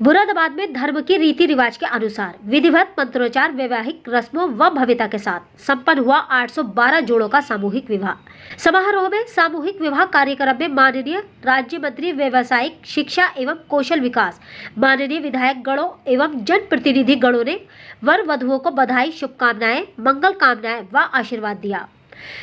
मुरादाबाद में धर्म की रीति रिवाज के अनुसार विधिवत मंत्रोच्चार वैवाहिक रस्मों व भव्यता के साथ संपन्न हुआ 812 जोड़ों का सामूहिक विवाह। समारोह में सामूहिक विवाह कार्यक्रम में माननीय राज्य मंत्री व्यावसायिक शिक्षा एवं कौशल विकास, माननीय विधायक गणों एवं जन प्रतिनिधि गणों ने वर वधुओं को बधाई, शुभकामनाएं, मंगल कामनाएं व आशीर्वाद दिया।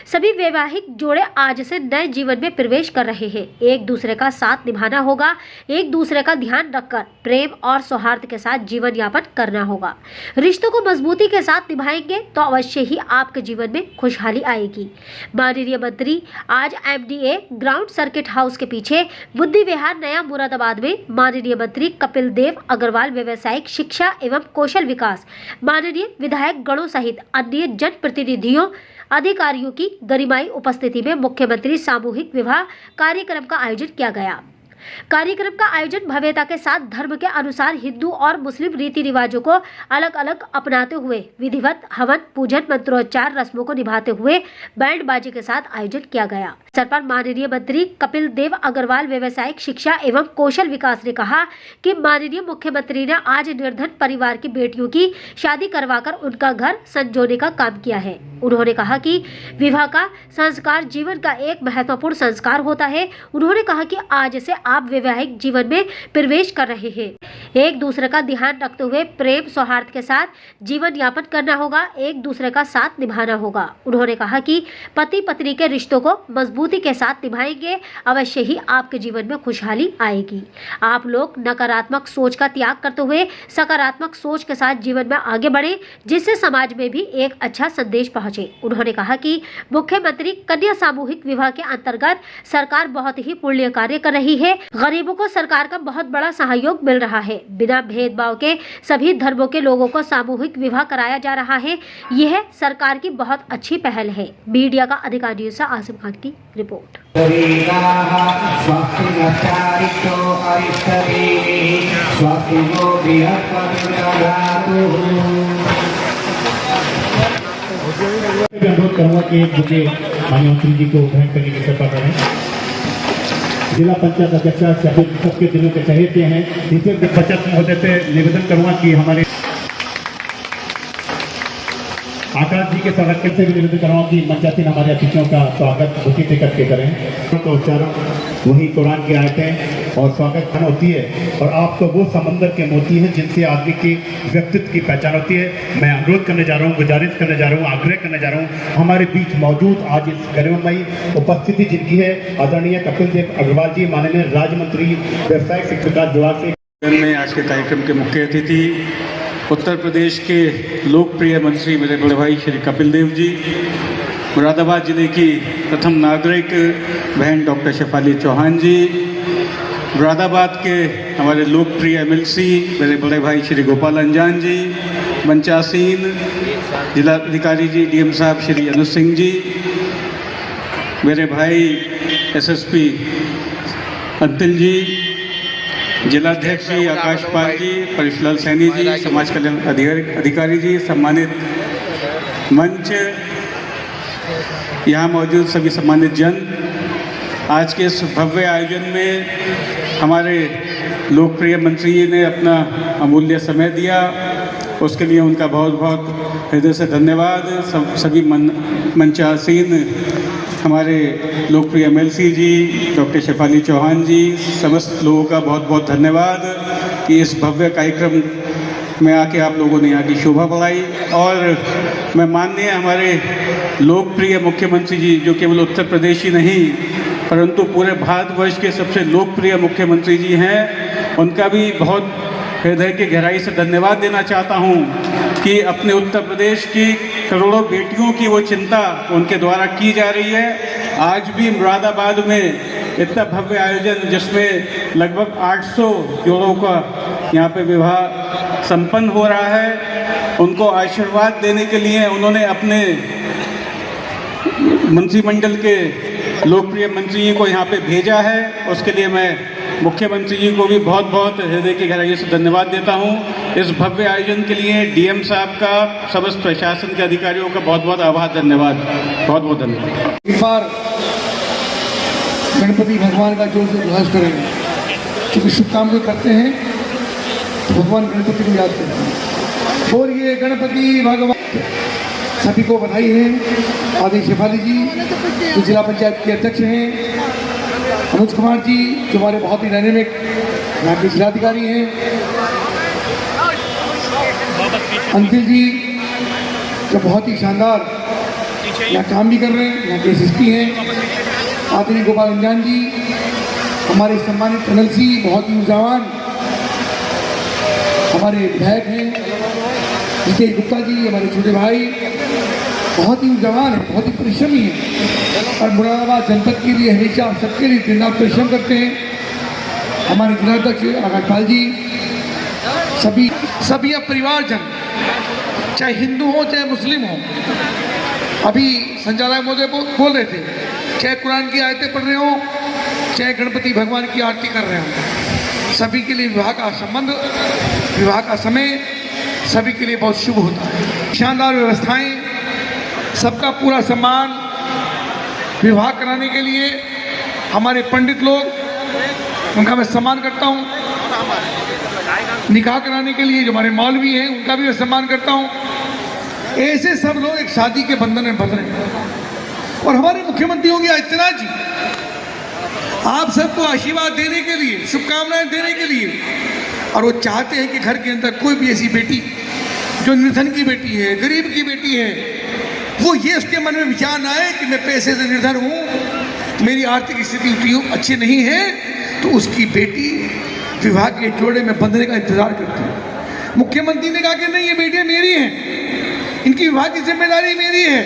सभी वैवाहिक जोड़े आज से नए जीवन में प्रवेश कर रहे हैं। एक दूसरे का साथ निभाना होगा, एक दूसरे का ध्यान रखकर प्रेम और सौहार्द के साथ जीवन यापन करना होगा। रिश्तों को मजबूती के साथ निभाएंगे तो अवश्य ही आपके जीवन में खुशहाली आएगी। माननीय मंत्री आज MDA ग्राउंड सर्किट हाउस के पीछे बुद्धि विहार नया मुरादाबाद में माननीय मंत्री कपिल देव अग्रवाल व्यावसायिक शिक्षा एवं कौशल विकास, माननीय विधायक गणों सहित अन्य जन प्रतिनिधियों अधिकारियों की गरिमाई उपस्थिति में मुख्यमंत्री सामूहिक विवाह कार्यक्रम का आयोजन किया गया। कार्यक्रम का आयोजन भव्यता के साथ धर्म के अनुसार हिंदू और मुस्लिम रीति रिवाजों को अलग अलग अपनाते हुए विधिवत हवन, पूजन, मंत्रोच्चार रस्मों को निभाते हुए बैंड बाजे के साथ आयोजन किया गया। अवसर पर माननीय मंत्री कपिल देव अग्रवाल व्यावसायिक शिक्षा एवं कौशल विकास ने कहा कि माननीय मुख्यमंत्री ने आज निर्धन परिवार की बेटियों की शादी करवाकर उनका घर संजोने का काम किया है। उन्होंने कहा कि विवाह का संस्कार जीवन का एक महत्वपूर्ण संस्कार होता है। उन्होंने कहा कि आज से आप वैवाहिक जीवन में प्रवेश कर रहे हैं। एक दूसरे का ध्यान रखते हुए प्रेम सौहार्द के साथ जीवन यापन करना होगा, एक दूसरे का साथ निभाना होगा। उन्होंने कहा कि पति पत्नी के रिश्तों को मजबूती के साथ निभाएंगे, अवश्य ही आपके जीवन में खुशहाली आएगी। आप लोग नकारात्मक सोच का त्याग करते हुए सकारात्मक सोच के साथ जीवन में आगे बढ़े, जिससे समाज में भी एक अच्छा संदेश पहुंचे। उन्होंने कहा कि मुख्यमंत्री कन्या सामूहिक विवाह के अंतर्गत सरकार बहुत ही पुण्य कार्य कर रही है। गरीबों को सरकार का बहुत बड़ा सहयोग मिल रहा है। बिना भेदभाव के सभी धर्मों के लोगों को सामूहिक विवाह कराया जा रहा है। यह सरकार की बहुत अच्छी पहल है। मीडिया का अधिकारियों से आसिम खान की रिपोर्ट। अनुरोध करूंगा कि एक बुके माननीय मंत्री जी को भेंट करने की कृपा करें। जिला पंचायत अध्यक्ष सबके दिलों के चहेते हैं। टीचर के बचत महोदय से निवेदन करूंगा कि हमारे आकाश जी के संरक्षण से भी निवेदन करूंगा कि मंचासीन हमारे अतिथियों का स्वागत उसी से करके करें। तो उच्चारण वही कुरान की आयतें और स्वागत खाना होती है और आपको वो समंदर के मोती हैं जिनसे आदमी की व्यक्तित्व की पहचान होती है। मैं अनुरोध करने जा रहा हूँ, गुजारिश करने जा रहा हूँ, आग्रह करने जा रहा हूँ, हमारे बीच मौजूद आज इस गरिमामयी उपस्थिति जिनकी है आदरणीय कपिल देव अग्रवाल जी, माननीय राज्य मंत्री व्यवसायिक शिक्षा विकास विभाग से। में आज के कार्यक्रम के मुख्य अतिथि उत्तर प्रदेश के लोकप्रिय मंत्री मेरे बड़े भाई श्री कपिल देव जी, मुरादाबाद जिले की प्रथम नागरिक बहन डॉक्टर शेफाली चौहान जी, मुरादाबाद के हमारे लोकप्रिय MLC मेरे बड़े भाई श्री गोपाल अंजान जी, मंचासीन जिलाधिकारी जी DM साहब श्री अनुज सिंह जी, मेरे भाई SSP अंतिल जी, जिलाध्यक्ष जी आकाश पाल जी, परेशलाल सैनी जी, समाज कल्याण अधिकारी जी, सम्मानित मंच, यहाँ मौजूद सभी सम्मानित जन, आज के इस भव्य आयोजन में हमारे लोकप्रिय मंत्री जी ने अपना अमूल्य समय दिया, उसके लिए उनका बहुत बहुत हृदय से धन्यवाद। सभी मंचासीन हमारे लोकप्रिय MLC जी डॉक्टर शेफाली चौहान जी, समस्त लोगों का बहुत बहुत धन्यवाद कि इस भव्य कार्यक्रम में आके आप लोगों ने यहाँ की शोभा बढ़ाई। और मैं माननीय हमारे लोकप्रिय मुख्यमंत्री जी, जो केवल उत्तर प्रदेश ही नहीं परंतु पूरे भारतवर्ष के सबसे लोकप्रिय मुख्यमंत्री जी हैं, उनका भी बहुत हृदय की गहराई से धन्यवाद देना चाहता हूँ कि अपने उत्तर प्रदेश की करोड़ों बेटियों की वो चिंता उनके द्वारा की जा रही है। आज भी मुरादाबाद में इतना भव्य आयोजन जिसमें लगभग 800 जोड़ों का यहाँ पे विवाह संपन्न हो रहा है, उनको आशीर्वाद देने के लिए उन्होंने अपने मंत्रिमंडल के लोकप्रिय मंत्री जी को यहाँ पे भेजा है। उसके लिए मैं मुख्यमंत्री जी को भी बहुत बहुत हृदय की गहराई से धन्यवाद देता हूँ। इस भव्य आयोजन के लिए DM साहब का, समस्त प्रशासन के अधिकारियों का बहुत बहुत आभार, धन्यवाद, बहुत बहुत धन्यवाद। एक बार गणपति भगवान का जोर से उल्लास करेंगे, क्योंकि शुभकामनाएं करते हैं भगवान गणपति को याद करते हैं। और ये गणपति भगवान सभी को बधाई है। आदि शेफाली जी जो जिला पंचायत के अध्यक्ष हैं, अनुज कुमार जी जो हमारे बहुत ही डायनेमिक यहाँ के जिलाधिकारी हैं, अंतिल जी जो बहुत ही शानदार यहाँ काम भी कर रहे हैं, यहाँ के एसएसपी हैं, आदरणीय गोपाल अंजान जी, हमारे सम्मानित एमएलसी बहुत ही ऊर्जावान हमारे विधायक हैं, जितेश गुप्ता जी हमारे छोटे भाई बहुत ही ऊर्जावान है, बहुत ही परिश्रमी है और मुरादाबाद जनपद के लिए हमेशा सबके लिए दिन रात परिश्रम करते हैं। हमारे जिलाध्यक्ष आकाश पाल जी, सभी अब परिवारजन, चाहे हिंदू हो चाहे मुस्लिम हो, अभी संचालक महोदय बोल रहे थे, चाहे कुरान की आयतें पढ़ रहे हो चाहे गणपति भगवान की आरती कर रहे हो, सभी के लिए विवाह का संबंध, विवाह का समय सभी के लिए बहुत शुभ होता है। शानदार व्यवस्थाएं, सबका पूरा सम्मान, विवाह कराने के लिए हमारे पंडित लोग, उनका मैं सम्मान करता हूँ, निकाह कराने के लिए जो हमारे मौलवी हैं उनका भी मैं सम्मान करता हूँ। ऐसे सब लोग एक शादी के बंधन में बंध रहे हैं। और हमारे मुख्यमंत्री योगी आदित्यनाथ जी आप सबको आशीर्वाद देने के लिए, शुभकामनाएं देने के लिए, और वो चाहते हैं कि घर के अंदर कोई भी ऐसी बेटी जो निर्धन की बेटी है, गरीब की बेटी है, वो ये उसके मन में विचार ना आए कि मैं पैसे से निर्धन हूँ, मेरी आर्थिक स्थिति अच्छी नहीं है, तो उसकी बेटी विवाह के जोड़े में बंधने का इंतजार करती है। मुख्यमंत्री ने कहा कि नहीं, ये बेटियां मेरी हैं, इनकी विवाह की जिम्मेदारी मेरी है,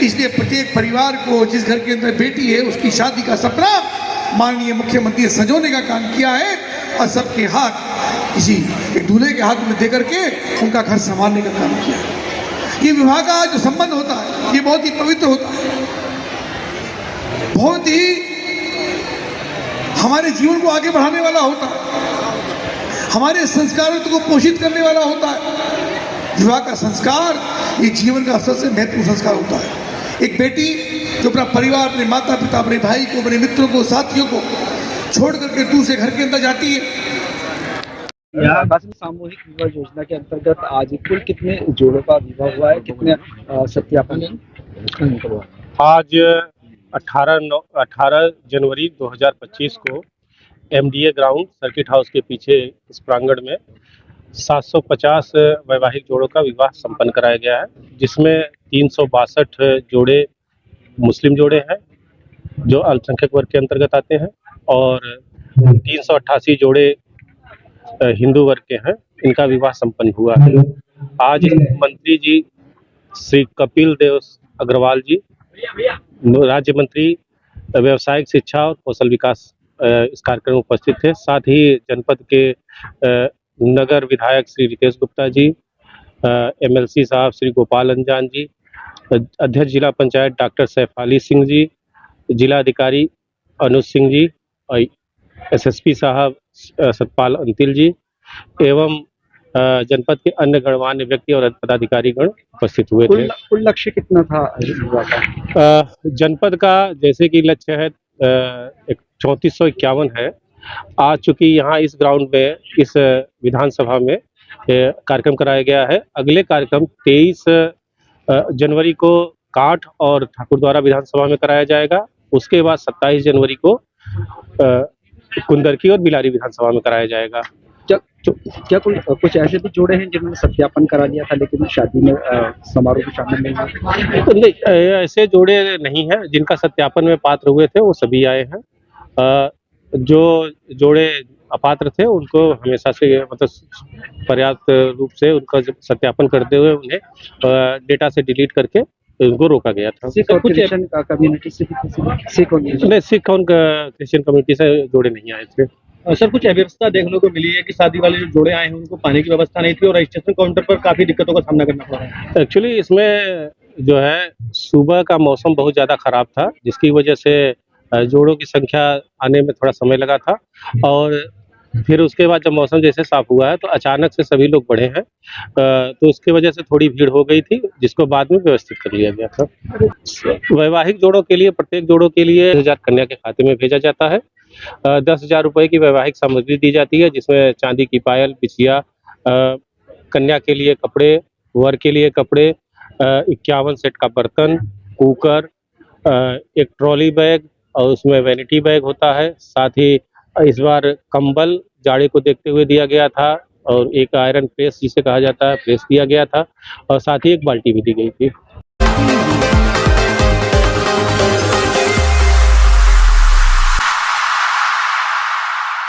इसलिए प्रत्येक परिवार को जिस घर के अंदर बेटी है उसकी शादी का सपना माननीय मुख्यमंत्री ने संजोने का काम किया है और सबके हाथ किसी एक दूल्हे के हाथ में दे करके उनका घर संभालने का काम किया है। ये विवाह का जो संबंध होता है ये बहुत ही पवित्र होता है, बहुत ही हमारे जीवन को आगे बढ़ाने वाला होता है, हमारे संस्कारों को पोषित करने वाला होता है। विवाह का संस्कार ये जीवन का सबसे महत्वपूर्ण संस्कार होता है। एक बेटी जो अपना परिवार, अपने माता पिता, अपने भाई को, अपने मित्रों को, साथियों को छोड़ करके दूसरे घर के अंदर जाती है। सामूहिक विवाह योजना के अंतर्गत आज कुल कितने जोड़ों का विवाह हुआ है, कितने सत्यापन? आज 18 जनवरी 2025 को एमडीए ग्राउंड सर्किट हाउस के पीछे इस प्रांगण में 750 वैवाहिक जोड़ों का विवाह संपन्न कराया गया है, जिसमें 362 जोड़े मुस्लिम जोड़े हैं जो अल्पसंख्यक वर्ग के अंतर्गत आते हैं और 388 जोड़े हिंदू वर्ग के हैं, इनका विवाह संपन्न हुआ है। आज मंत्री जी श्री कपिल देव अग्रवाल जी, राज्य मंत्री व्यवसायिक शिक्षा और कौशल विकास इस कार्यक्रम में उपस्थित थे। साथ ही जनपद के नगर विधायक श्री रितेश गुप्ता जी, एमएलसी साहब श्री गोपाल अंजान जी, अध्यक्ष जिला पंचायत डॉक्टर सैफाली सिंह जी, जिला अधिकारी अनुज सिंह जी, एसएसपी साहब सतपाल अंतिल जी एवं जनपद के अन्य गणमान्य व्यक्ति और पदाधिकारी गण उपस्थित हुए थे। कुल लक्ष्य कितना था विवाह का? जनपद का जैसे कि लक्ष्य है 3451 है। आज चूंकि यहाँ इस ग्राउंड में इस विधानसभा में कार्यक्रम कराया गया है। अगले कार्यक्रम 23 जनवरी को काठ और ठाकुरद्वारा विधानसभा में कराया जाएगा। उसके बाद 27 जनवरी को कुंदरकी और बिलारी विधानसभा में कराया जाएगा। क्या कुछ ऐसे भी जोड़े हैं जिन्होंने सत्यापन करा लिया था लेकिन शादी में समारोह में शामिल नहीं हुए? नहीं, ऐसे जोड़े नहीं हैं। जिनका सत्यापन में पात्र हुए थे वो सभी आए हैं। जो जोड़े अपात्र थे उनको हमेशा से मतलब पर्याप्त रूप से उनका सत्यापन करते हुए उन्हें डेटा से डिलीट करके उनको रोका गया था। सिख और क्रिश्चियन कम्युनिटी से सिख और क्रिश्चियन कम्युनिटी से जोड़े नहीं आए थे। सर, कुछ अव्यवस्था देखने को मिली है कि शादी वाले जो जोड़े आए हैं उनको पानी की व्यवस्था नहीं थी और रजिस्ट्रेशन काउंटर पर काफी दिक्कतों का सामना करना पड़ा है। एक्चुअली इसमें जो है सुबह का मौसम बहुत ज़्यादा खराब था, जिसकी वजह से जोड़ों की संख्या आने में थोड़ा समय लगा था और फिर उसके बाद जब मौसम जैसे साफ हुआ है तो अचानक से सभी लोग बढ़े हैं, तो उसकी वजह से थोड़ी भीड़ हो गई थी, जिसको बाद में व्यवस्थित कर लिया गया था। वैवाहिक जोड़ों के लिए प्रत्येक जोड़ों के लिए 1000 कन्या के खाते में भेजा जाता है। 10,000 रुपए की वैवाहिक सामग्री दी जाती है, जिसमें चांदी की पायल, बिछिया, कन्या के लिए कपड़े, वर के लिए कपड़े, 51 सेट का बर्तन, कुकर, एक ट्रॉली बैग और उसमें वैनिटी बैग होता है। साथ ही इस बार कंबल जाड़े को देखते हुए दिया गया था और एक आयरन प्रेस जिसे कहा जाता है प्रेस दिया गया था और साथ ही एक बाल्टी भी दी गई थी।